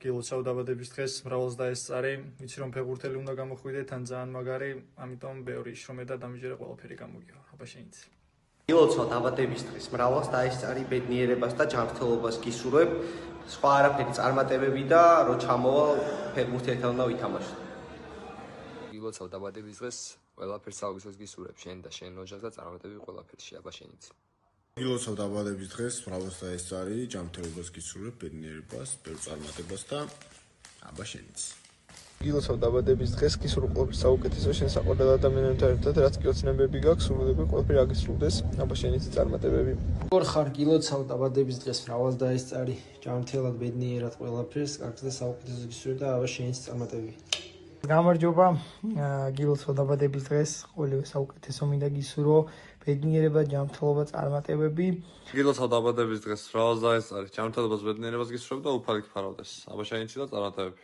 გილოცავ დაბადების დღეს მრავალს დაესწარი, ვიცი რომ ფეხბურთელი უნდა გამოხვიდე, თან ძალიან მაგარი, ამიტომ ბევრი შრომე და დამიჯერე ყველაფერი გამოგივა. აბა შენიც. გილოცავ დაბადების დღეს მრავალს დაესწარი, ბედნიერებას და ჯანმრთელობას გისურვებ, სხვა არაფერი წარმატებები და რო ჩამოვალ ფეხბურთი ერთად უნდა ვითამაშოთ. გილოცავ დაბადების დღეს ყველაფერს საუკეთესოს გისურვებ შენ და შენ ოჯახს და წარმატებები ყველაფერში. აბა შენიც. გილოცავ დაბადების დღეს მრავალს დაესწარი, ჯანმრთელობას გისურვებ, ბედნიერებას, ბევრ წარმატებას და აბა შენიც. გილოცავ დაბადების დღეს გისურვებ ყველაფერს საუკეთესო შენ საყვარელ ადამიანებთან ერთად, რაც კი ოცნებები გაქვს, სრულდება ყველაფერი აგისრულდეს. აბა შენიც წარმატებები. როგორ ხარ გილოცავ დაბადების დღეს მრავალს დაესწარი, ჯანმრთელად, ბედნიერად ყველაფერს, კარგს და საუკეთესოს გისურვებ და აბა შენიც წარმატებები. გამარჯობა, გილოცავ დაბადების დღეს ყოველივე საუკეთესო მინდა გისურვო, ბედნიერება, ჯანმრთელობა, წარმატებები. გილოცავ დაბადების დღეს მრავალს დაესწარი, ჯანმრთელობას, ბედნიერებას გისურვებ და უფალი გფარავდეს. აბა შენიც და წარმატებები.